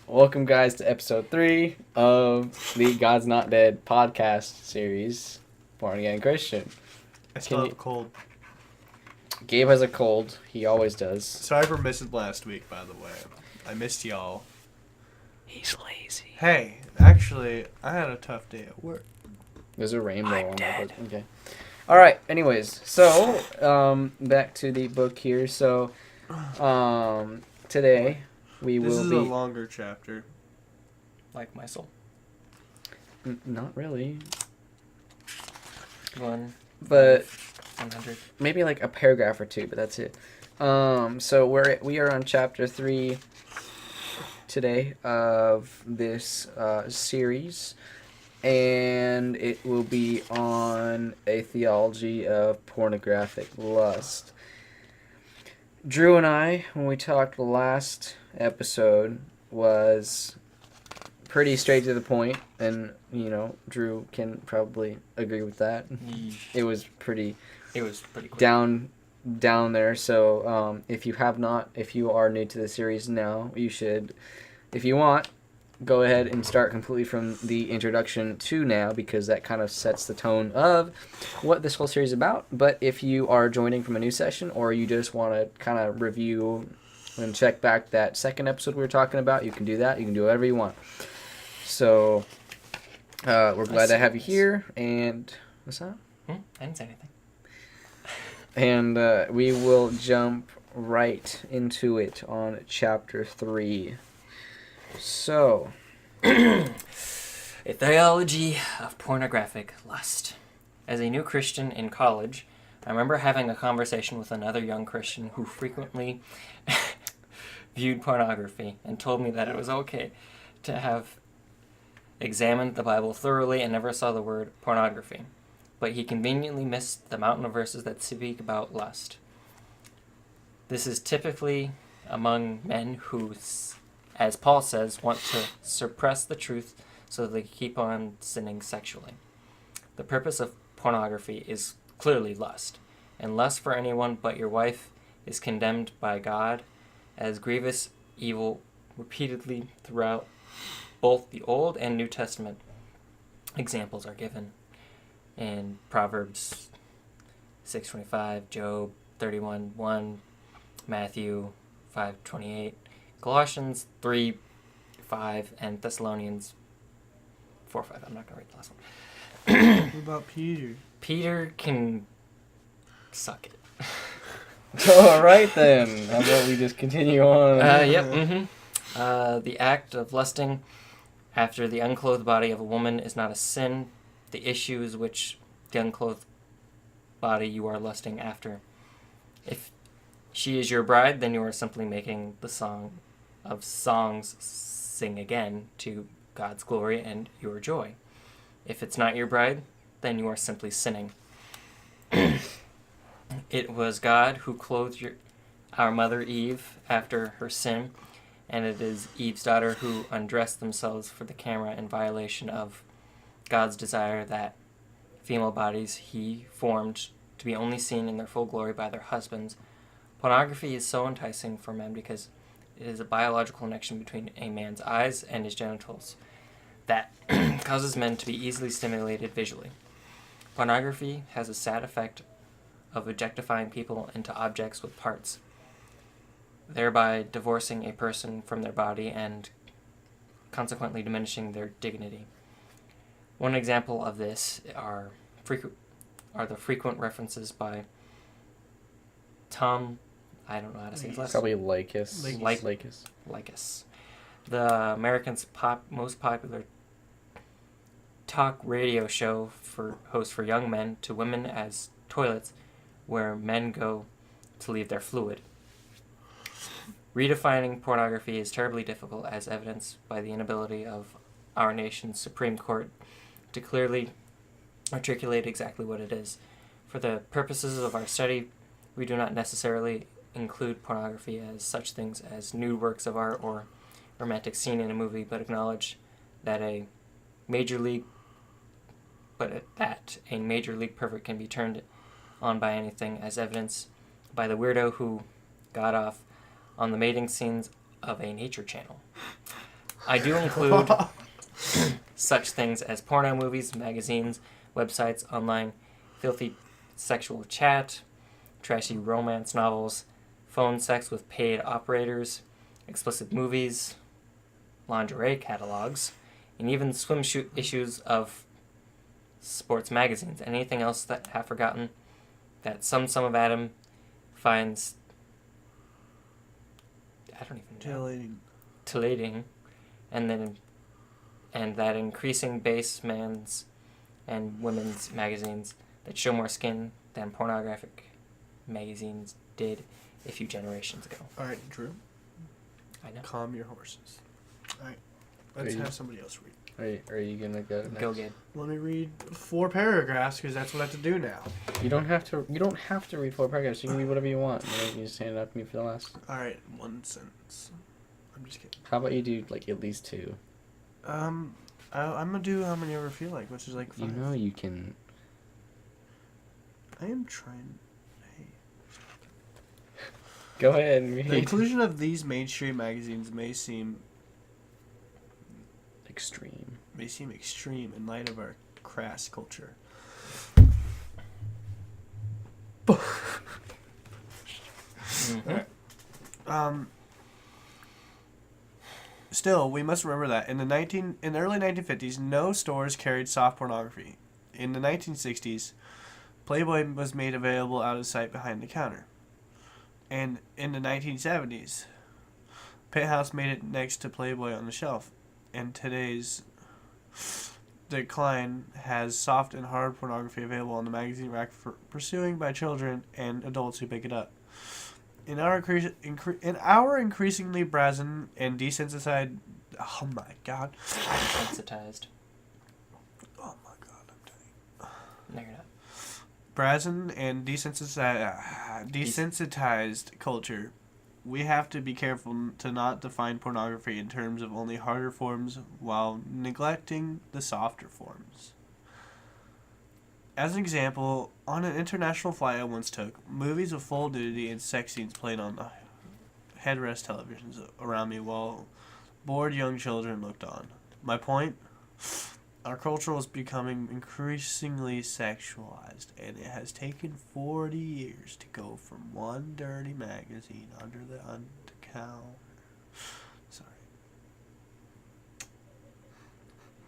Welcome, guys, to episode 3 of the God's Not Dead podcast series, Born Again Christian. I still have a cold. Gabe has a cold. He always does. Sorry for missing last week, by the way. I missed y'all. He's lazy. Hey, actually, I had a tough day at work. There's a rainbow I'm on dead. the book. Okay. All right. Anyways, so back to the book here. So today we This will is be a longer chapter. Like my soul. Not really, But 100. maybe like a paragraph or two, but that's it. So we are on chapter 3 today of this series, and it will be on a theology of pornographic lust. Drew and I, when we talked last episode, was pretty straight to the point, and Drew can probably agree with that. It was pretty quick. down there. So if you are new to the series now, you should, if you want, go ahead and start completely from the introduction to now, because that kind of sets the tone of what this whole series is about. But if you are joining from a new session, or you just want to kind of review and check back that second episode we were talking about, you can do that. You can do whatever you want. So we're glad to have you here. And what's that? I didn't say anything. And we will jump right into it on chapter 3. So, A Theology of Pornographic Lust. As a new Christian in college, I remember having a conversation with another young Christian who frequently viewed pornography and told me that it was okay to have examined the Bible thoroughly and never saw the word pornography. But he conveniently missed the mountain of verses that speak about lust. This is typically among men who, as Paul says, want to suppress the truth so they keep on sinning sexually. The purpose of pornography is clearly lust, and lust for anyone but your wife is condemned by God as grievous evil repeatedly throughout both the Old and New Testament. Examples are given in Proverbs 6:25, Job 31:1, Matthew 5:28, Colossians 3:5, and Thessalonians 4:5. I'm not going to read the last one. What about Peter? Peter can suck it. all right then. How about we just continue on? The act of lusting after the unclothed body of a woman is not a sin. The issue is which the unclothed body you are lusting after. If she is your bride, then you are simply making the song of songs sing again to God's glory and your joy. If it's not your bride, then you are simply sinning. It was God who clothed our mother Eve after her sin, and it is Eve's daughter who undressed themselves for the camera in violation of God's desire that female bodies he formed to be only seen in their full glory by their husbands. Pornography is so enticing for men because it is a biological connection between a man's eyes and his genitals that causes men to be easily stimulated visually. Pornography has a sad effect of objectifying people into objects with parts, thereby divorcing a person from their body and consequently diminishing their dignity. One example of this are the frequent references by Tom, I don't know how to say his last name. Probably Lycus. Lycus. The American's most popular talk radio show host for young men to women as toilets where men go to leave their fluid. Redefining pornography is terribly difficult, as evidenced by the inability of our nation's Supreme Court to clearly articulate exactly what it is. For the purposes of our study, we do not necessarily include pornography as such things as nude works of art or romantic scene in a movie, but acknowledge that a major league pervert can be turned on by anything, as evidenced by the weirdo who got off on the mating scenes of a nature channel. I do include such things as porno movies, magazines, websites, online, filthy sexual chat, trashy romance novels, phone sex with paid operators, explicit movies, lingerie catalogs, and even swimsuit issues of sports magazines. Anything else that I have forgotten that some of Adam finds, I don't even know, titillating, and that increasing base man's and women's magazines that show more skin than pornographic magazines did a few generations ago. All right, Drew. I know. Calm your horses. All right, let's have somebody else read. Are you gonna go next? Go get. Let me read 4 paragraphs because that's what I have to do now. You don't have to. You don't have to read 4 paragraphs. You can read whatever you want. You just hand it up to me for the last. All right, 1 sentence. I'm just kidding. How about you do like at least 2? I'm gonna do how many I ever feel like, which is like 5. You know you can. I am trying. Hey. Go ahead and read. The inclusion of these mainstream magazines may seem extreme in light of our crass culture. Mm-hmm. Still, we must remember that in the early 1950s, no stores carried soft pornography. In the 1960s, Playboy was made available out of sight behind the counter. And in the 1970s, Penthouse made it next to Playboy on the shelf. And today's decline has soft and hard pornography available on the magazine rack for pursuing by children and adults who pick it up. In our increasingly brazen and desensitized... Oh my god. Desensitized. Oh my god, I'm dying. No, you're not. Brazen and desensitized culture, we have to be careful to not define pornography in terms of only harder forms while neglecting the softer forms. As an example, on an international flight I once took, movies with full nudity and sex scenes played on the headrest televisions around me while bored young children looked on. My point? Our culture is becoming increasingly sexualized, and it has taken 40 years to go from one dirty magazine under the counter. Sorry.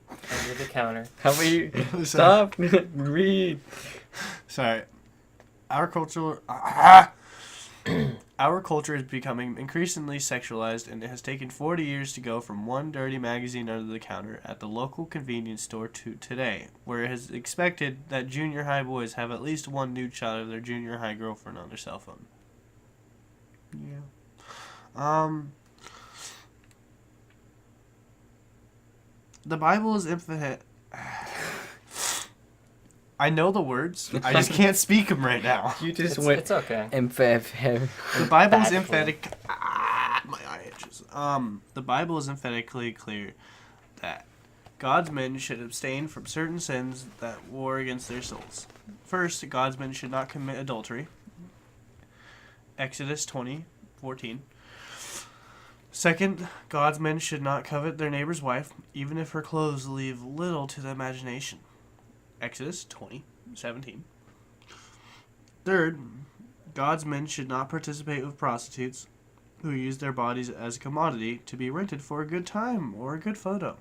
Under the counter. How about you stop? Read. Sorry. Our culture is becoming increasingly sexualized, and it has taken 40 years to go from one dirty magazine under the counter at the local convenience store to today, where it is expected that junior high boys have at least one nude shot of their junior high girlfriend on their cell phone. Yeah. The Bible is infinite. I know the words. I just can't speak them right now. You just It's okay. The Bible is emphatic. My eye itches. The Bible is emphatically clear that God's men should abstain from certain sins that war against their souls. First, God's men should not commit adultery. Exodus 20:14. Second, God's men should not covet their neighbor's wife, even if her clothes leave little to the imagination. Exodus 20:17. Third, God's men should not participate with prostitutes who use their bodies as a commodity to be rented for a good time or a good photo.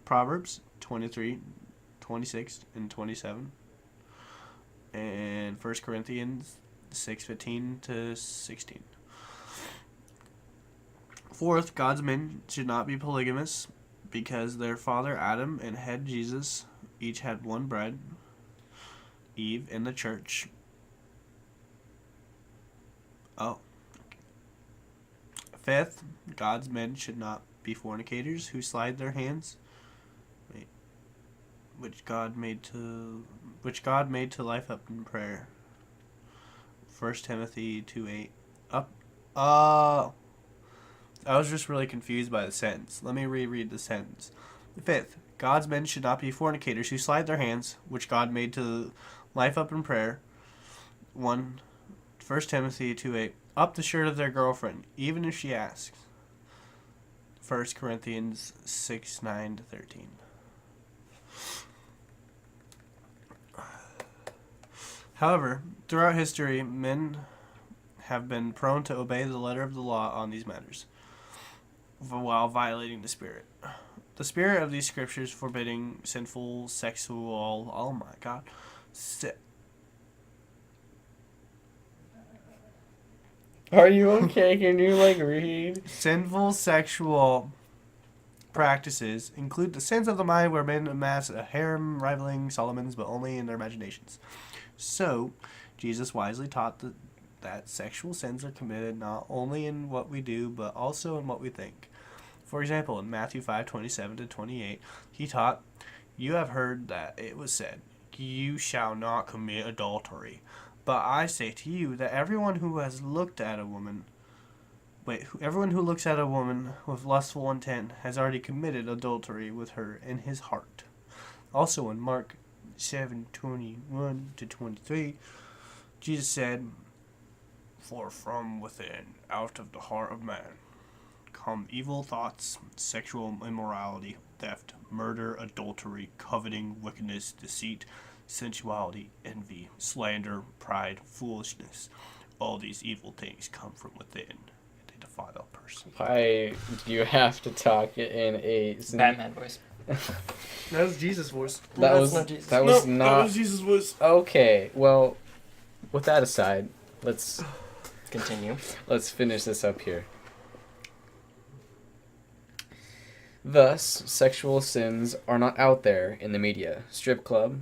Proverbs 23:26 and 27. And 1 Corinthians 6:15 to 16. Fourth, God's men should not be polygamous because their father Adam and head Jesus each had one bride, Eve, in the church. Oh. Fifth, God's men should not be fornicators who slide their hands, which God made to life up in prayer. 1 Timothy 2:8. I was just really confused by the sentence. Let me reread the sentence. Fifth, God's men should not be fornicators who slide their hands, which God made to life up in prayer. 1 Timothy 2:8. Up the shirt of their girlfriend, even if she asks. 1 Corinthians 6:9-13. However, throughout history, men have been prone to obey the letter of the law on these matters, while violating the spirit. The spirit of these scriptures forbidding sinful sexual... Oh my god. Are you okay? Can you, read? Sinful sexual practices include the sins of the mind where men amass a harem rivaling Solomon's, but only in their imaginations. So, Jesus wisely taught that sexual sins are committed not only in what we do, but also in what we think. For example, in Matthew 5:27-28, he taught, "You have heard that it was said, 'You shall not commit adultery.' But I say to you that everyone who looks at a woman with lustful intent has already committed adultery with her in his heart." Also in Mark 7:21-23, Jesus said, "For from within, out of the heart of man, come evil thoughts, sexual immorality, theft, murder, adultery, coveting, wickedness, deceit, sensuality, envy, slander, pride, foolishness. All these evil things come from within. They defile a person." Why do you have to talk in a... Batman voice. That was Jesus' voice. That was not Jesus. That was not... That was Jesus' voice. Okay, well, with that aside, let's Continue. let's finish this up here. Thus, sexual sins are not out there in the media, strip club,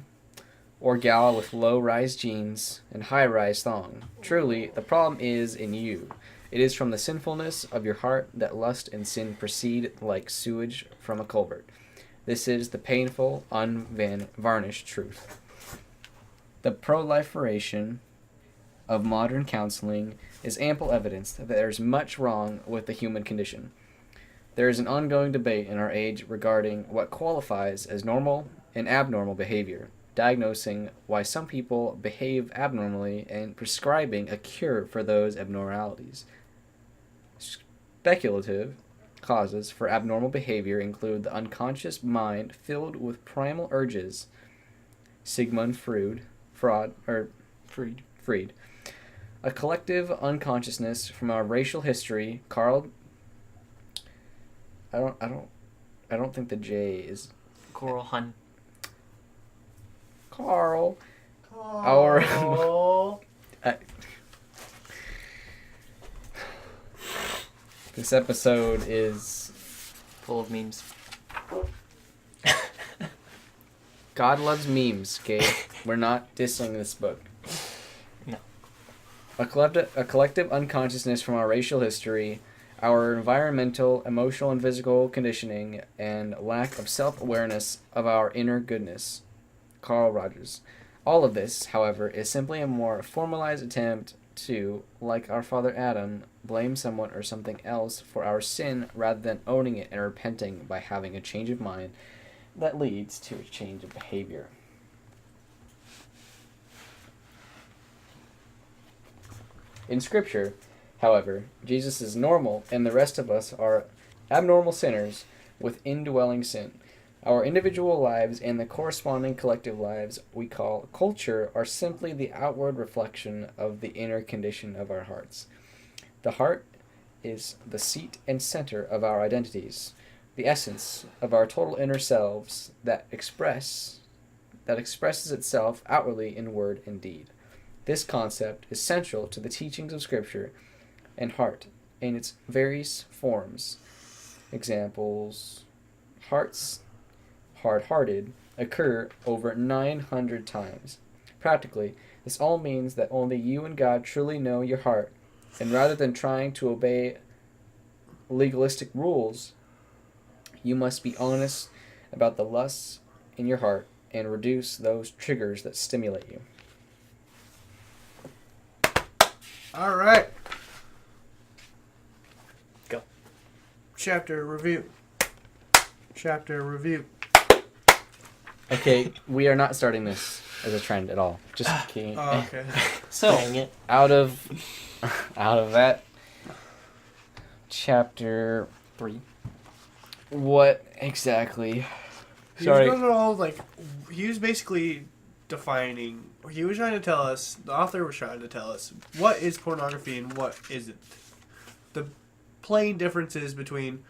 or gal with low-rise jeans and high-rise thong. Truly, the problem is in you. It is from the sinfulness of your heart that lust and sin proceed like sewage from a culvert. This is the painful, unvarnished truth. The proliferation of modern counseling is ample evidence that there is much wrong with the human condition. There is an ongoing debate in our age regarding what qualifies as normal and abnormal behavior, diagnosing why some people behave abnormally and prescribing a cure for those abnormalities. Speculative causes for abnormal behavior include the unconscious mind filled with primal urges. Sigmund Freud. A collective unconsciousness from our racial history. I don't think the J is Coral Hunt. Carl. This episode is Full of memes. God loves memes, okay? We're not dissing this book. No. A collective unconsciousness from our racial history, our environmental, emotional, and physical conditioning, and lack of self-awareness of our inner goodness. Carl Rogers. All of this, however, is simply a more formalized attempt to, like our father Adam, blame someone or something else for our sin rather than owning it and repenting by having a change of mind that leads to a change of behavior. In Scripture, however, Jesus is normal and the rest of us are abnormal sinners with indwelling sin. Our individual lives and the corresponding collective lives we call culture are simply the outward reflection of the inner condition of our hearts. The heart is the seat and center of our identities, the essence of our total inner selves that expresses itself outwardly in word and deed. This concept is central to the teachings of Scripture and heart in its various forms. Examples: hearts hard-hearted occur over 900 times. Practically, this all means that only you and God truly know your heart, and rather than trying to obey legalistic rules, you must be honest about the lusts in your heart and reduce those triggers that stimulate you. All right. Go. Chapter review. Okay, we are not starting this as a trend at all. Just kidding. Oh, okay. So, dang it. Out of that chapter 3. What exactly? He Sorry. was going all like he was basically defining. He was trying to tell us. The author was trying to tell us what is pornography and what isn't. The plain differences between,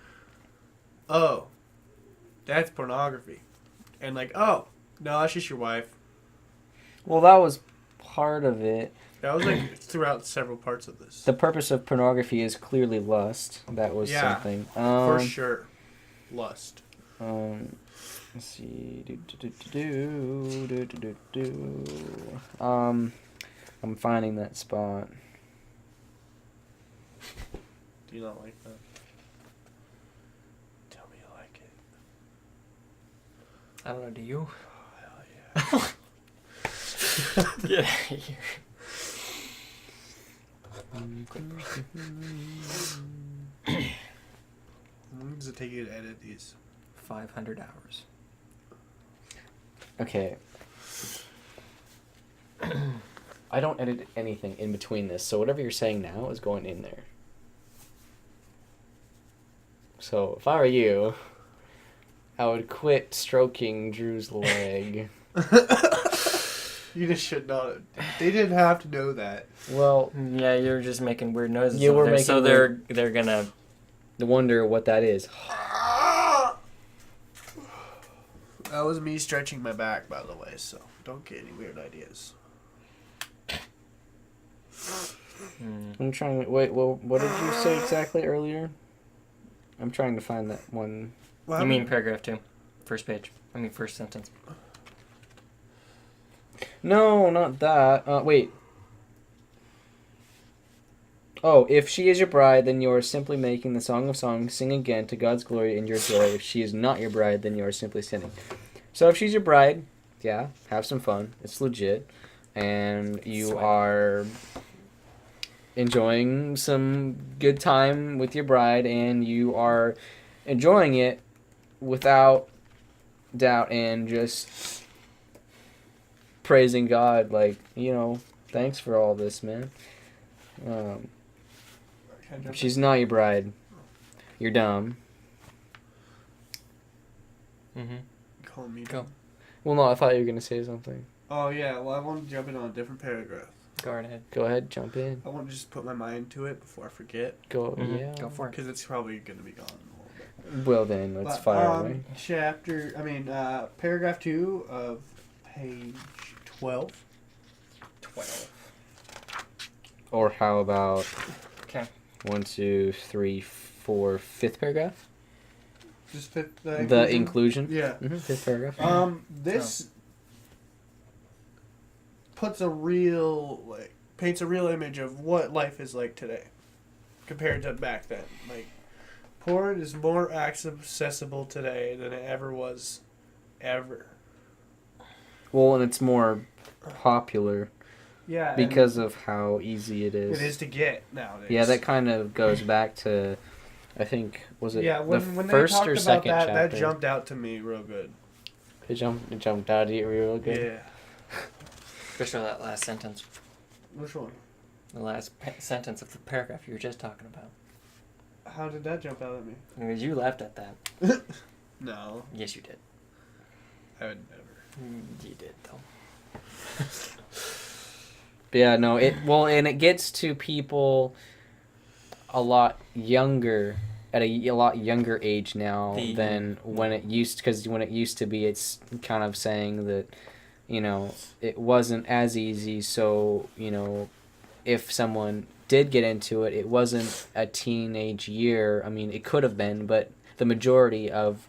oh, that's pornography, and like, oh, no, that's just your wife. Well, that was part of it. That was like throughout several parts of this. The purpose of pornography is clearly lust. That was something. For sure, lust. Let's see. I'm finding that spot. Do you not like that? Tell me you like it. I don't know, do you? Oh, hell yeah. Get out of here. How long does it take you to edit these? 500 hours. Okay. I don't edit anything in between this, so whatever you're saying now is going in there. So if I were you, I would quit stroking Drew's leg. You just should not. They didn't have to know that. Well, Yeah, you're just making weird noises. You over were there, making so they're gonna. I wonder what that is. That was me stretching my back, by the way, so don't get any weird ideas. I'm trying to... Wait, well, what did you say exactly earlier? I'm trying to find that one. You mean paragraph 2, first page? I mean first sentence. No, not that. Wait. Oh, if she is your bride, then you are simply making the Song of Songs sing again to God's glory and your joy. If she is not your bride, then you are simply sinning. So if she's your bride, yeah, have some fun. It's legit. And you are enjoying some good time with your bride, and you are enjoying it without doubt and just praising God, like, you know, thanks for all this, man. If she's not your bride, you're dumb. Mm-hmm. Call me. Go. Well, no, I thought you were going to say something. Oh, yeah, well, I want to jump in on a different paragraph. Go right ahead. Go ahead, jump in. I want to just put my mind to it before I forget, Go, Mhm. yeah. Go for it. because it's probably going to be gone in a little bit. Well, then, let's But, fire away. Paragraph 2 of page 12. 12. Or how about Okay. 1, 2, 3, 4, fifth paragraph? Just fit The inclusion? Yeah. Fifth paragraph. This puts paints a real image of what life is like today compared to back then. Like, porn is more accessible today than it ever was, ever. Well, and it's more popular Yeah, because of how easy it is. it is to get nowadays. Yeah, that kind of goes back to, I think, was it Yeah, when the they first talked or about second that, chapter? that jumped out to me real good. It jumped out at you real good. Yeah. Especially that last sentence. Which one? The last sentence of the paragraph you were just talking about. How did that jump out at me? Because you laughed at that. No, Yes, you did. I would never. You did, though. But yeah, no, and it gets to people a lot younger, at a lot younger age now than when it used, because when it used to be, it's kind of saying that, you know, it wasn't as easy, so, you know, if someone did get into it, it wasn't a teenage year. I mean, it could have been, but the majority of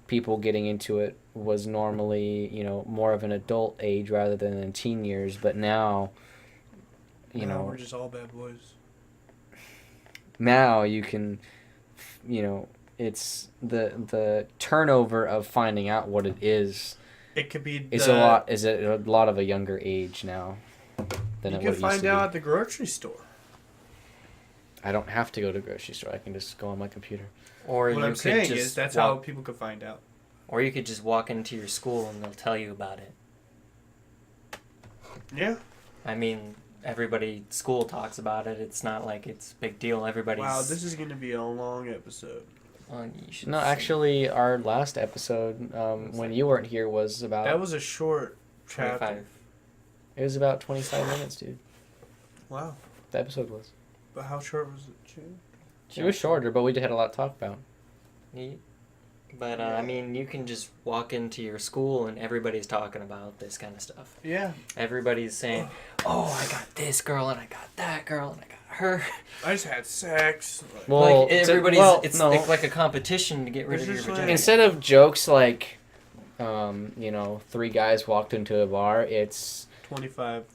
people getting into it was normally, you know, more of an adult age rather than in teen years. But now, you know, we're just all bad boys. now you can, you know, it's the turnover of finding out what it is. It could be. Is a lot of a younger age now than You it can what it used find to out be. at the grocery store. I don't have to go to a grocery store. I can just go on my computer. Or What you I'm could saying just is that's walk, how people could find out. Or you could just walk into your school and they'll tell you about it. Yeah. I mean, everybody school talks about it. It's not like it's a big deal. Everybody's. Wow, this is going to be a long episode. Well, you should No, see. actually, our last episode, when you weren't here, was about... That was a short chapter. 25. It was about 25 minutes, dude. Wow. The episode was. But how short was it, June? It was shorter, but we had a lot to talk about. Neat. But, I mean, you can just walk into your school and everybody's talking about this kind of stuff. Yeah. Everybody's saying, oh, I got this girl and I got that girl and I got her. I just had sex. Well, like, everybody's, it's no. like a competition to get rid It's of your just like- virginity. Instead of jokes like, three guys walked into a bar, it's 25.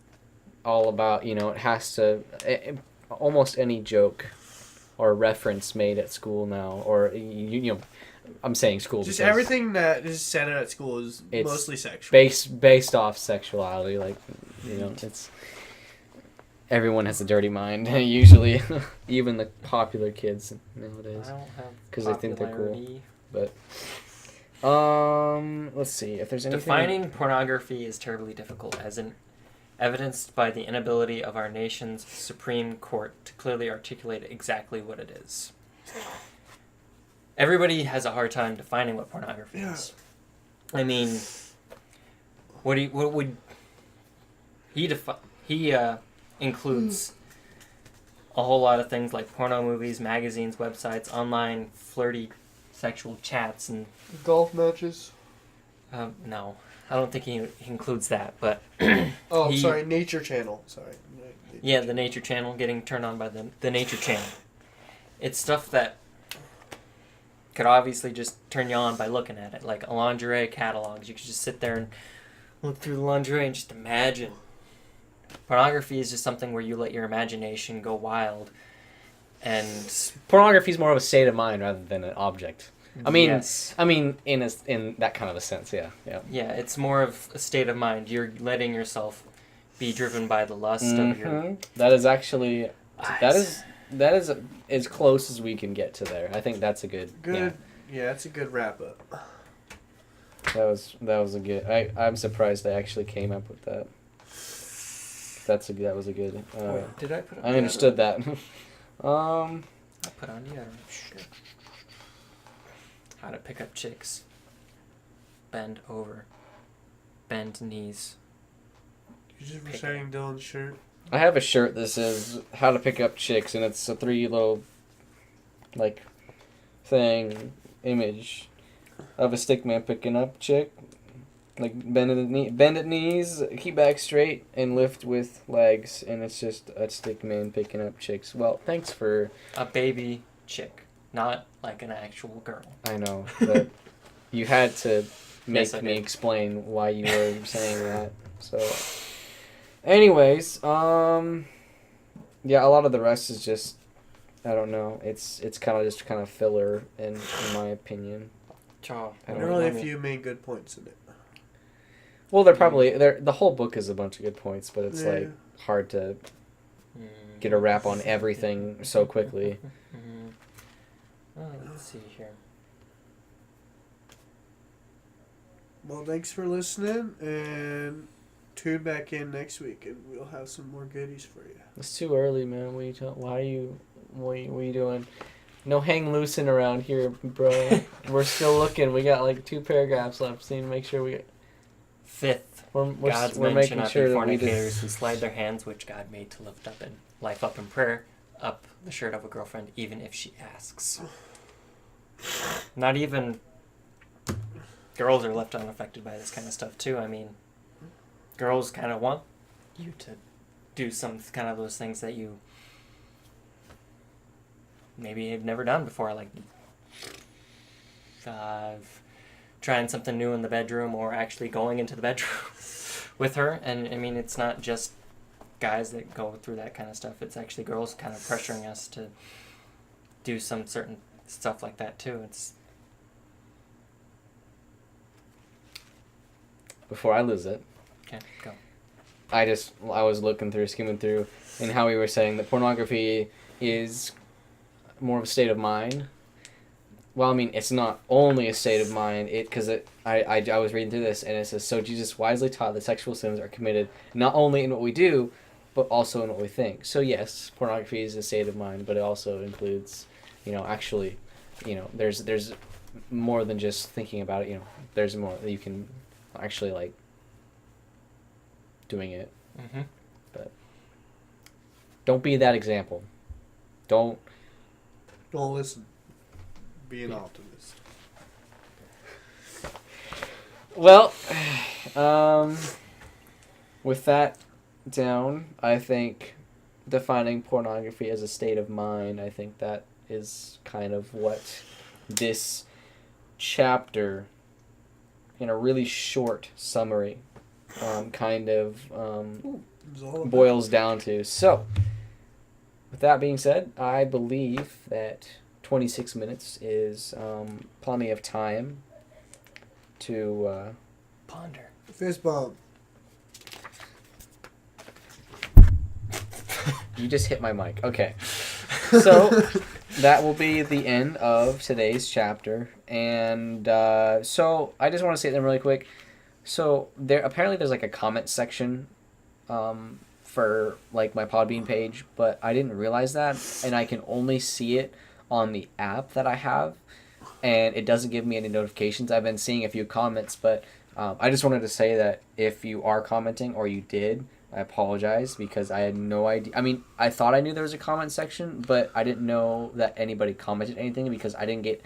all about, it has to... almost any joke or reference made at school now, or, I'm saying school Just because everything that is said at school is It's mostly sexual. based off sexuality, like, it's... Everyone has a dirty mind, usually, even the popular kids nowadays, I don't have because they think they're cool. popularity. But, let's see, if there's anything... Defining pornography is terribly difficult, as evidenced by the inability of our nation's Supreme Court to clearly articulate exactly what it is. Everybody has a hard time defining what pornography is. I mean, what would he define? He includes a whole lot of things like porno movies, magazines, websites, online flirty sexual chats, and Golf matches. no, I don't think he includes that. But Oh, He- sorry, Nature Channel. Sorry. yeah, the Nature Channel, getting turned on by the Nature Channel. It's stuff that could obviously just turn you on by looking at it, like lingerie catalogs. You could just sit there and look through the lingerie and just imagine. Pornography is just something where you let your imagination go wild, and Pornography is more of a state of mind rather than an object. I mean, yes. in that kind of a sense, yeah. Yeah, it's more of a state of mind. You're letting yourself be driven by the lust of your That is actually eyes. that is as close as we can get to there. I think that's a good. Good. Yeah, that's a good wrap up. Yeah, that was a good. I'm surprised they actually came up with that. That was a good. Did I put on I understood that. I put on deodorant. How to pick up chicks. Bend over. Bend knees. You just were saying Dylan's shirt. I have a shirt that says "How to Pick Up Chicks" and it's a 3 little, like, image of a stick man picking up a chick, like bend at knees, keep back straight, and lift with legs, and it's just a stick man picking up chicks. Well, thanks for... A baby chick. Not like an actual girl. I know, but you had to make Yes, I me did. explain why you were saying that. So, anyways, yeah, a lot of the rest is just, I don't know. It's kind of filler in my opinion. Chaw. I don't There are only a know. few main good points in it. Well, the whole book is a bunch of good points, but it's Yeah. like hard to get a wrap on everything so quickly. Mhm. Oh, let's see here. Well, thanks for listening, and tune back in next week, and we'll have some more goodies for you. It's too early, man. What are you doing? No hang loosing around here, bro. We're still looking. We got like 2 paragraphs left. So you need to make sure Fifth, we're God's we're men making should not sure be that we fornicators who slide their hands, which God made to lift up in life up in prayer, up the shirt of a girlfriend, even if she asks. Not even girls are left unaffected by this kind of stuff too. I mean, girls kind of want you to do some kind of those things that you maybe have never done before, like trying something new in the bedroom or actually going into the bedroom with her. And I mean, it's not just guys that go through that kind of stuff. It's actually girls kind of pressuring us to do some certain stuff like that too. It's Before I lose it, okay. Go. I was skimming through, and how we were saying that pornography is more of a state of mind. Well, I mean, it's not only a state of mind, I was reading through this, and it says, so Jesus wisely taught that sexual sins are committed not only in what we do, but also in what we think. So yes, pornography is a state of mind, but it also includes, actually there's more than just thinking about it. There's more that you can actually like doing it. Mm-hmm. But don't be that example. Don't listen. Be an optimist. Well, with that down, I think defining pornography as a state of mind, I think that is kind of what this chapter, in a really short summary, boils down to. So, with that being said, I believe that 26 minutes is plenty of time to ponder. Fist bump. You just hit my mic. Okay. So that will be the end of today's chapter. And so I just want to say them really quick. So there's like a comment section for like my Podbean page, but I didn't realize that, and I can only see it on the app that I have, and it doesn't give me any notifications. I've been seeing a few comments, but I just wanted to say that if you are commenting or you did, I apologize because I had no idea. I mean, I thought I knew there was a comment section, but I didn't know that anybody commented anything because I didn't get...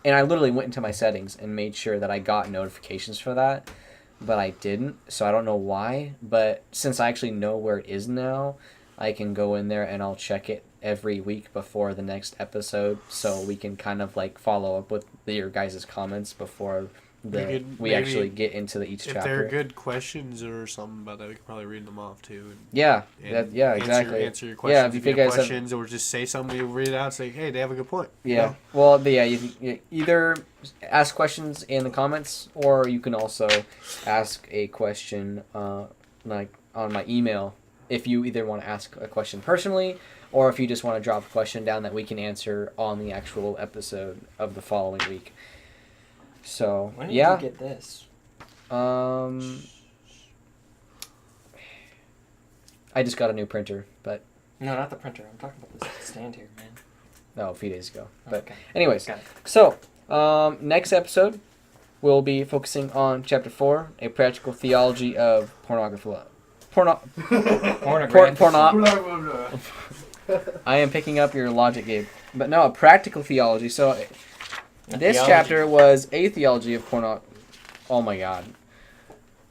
And I literally went into my settings and made sure that I got notifications for that, but I didn't, so I don't know why. But since I actually know where it is now, I can go in there and I'll check it every week before the next episode, so we can kind of like follow up with your guys' comments before we actually get into each chapter. If they're good questions or something about that, we could probably read them off too. Exactly. Answer your questions. Yeah, if you have questions, or just say something, we read it out and say, hey, they have a good point. Yeah. Well, you either ask questions in the comments, or you can also ask a question like on my email if you either want to ask a question personally, or if you just want to drop a question down that we can answer on the actual episode of the following week. So, when did you get this? I just got a new printer, but... No, not the printer. I'm talking about this stand here, man. No, a few days ago. But okay. Anyways, so, next episode, we'll be focusing on Chapter 4, A Practical Theology of Pornography. I am picking up your logic, Gabe. But no, a practical theology. So... This chapter was A Theology of Porno... Oh my god.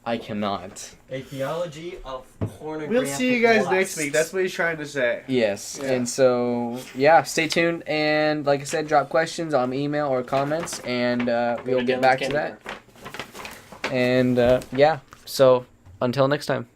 I cannot. A Theology of Pornographic. We'll see you guys next week. That's what he's trying to say. Yes. Yeah. And so, stay tuned. And like I said, drop questions on email or comments. And we'll get back to that. And, so, until next time.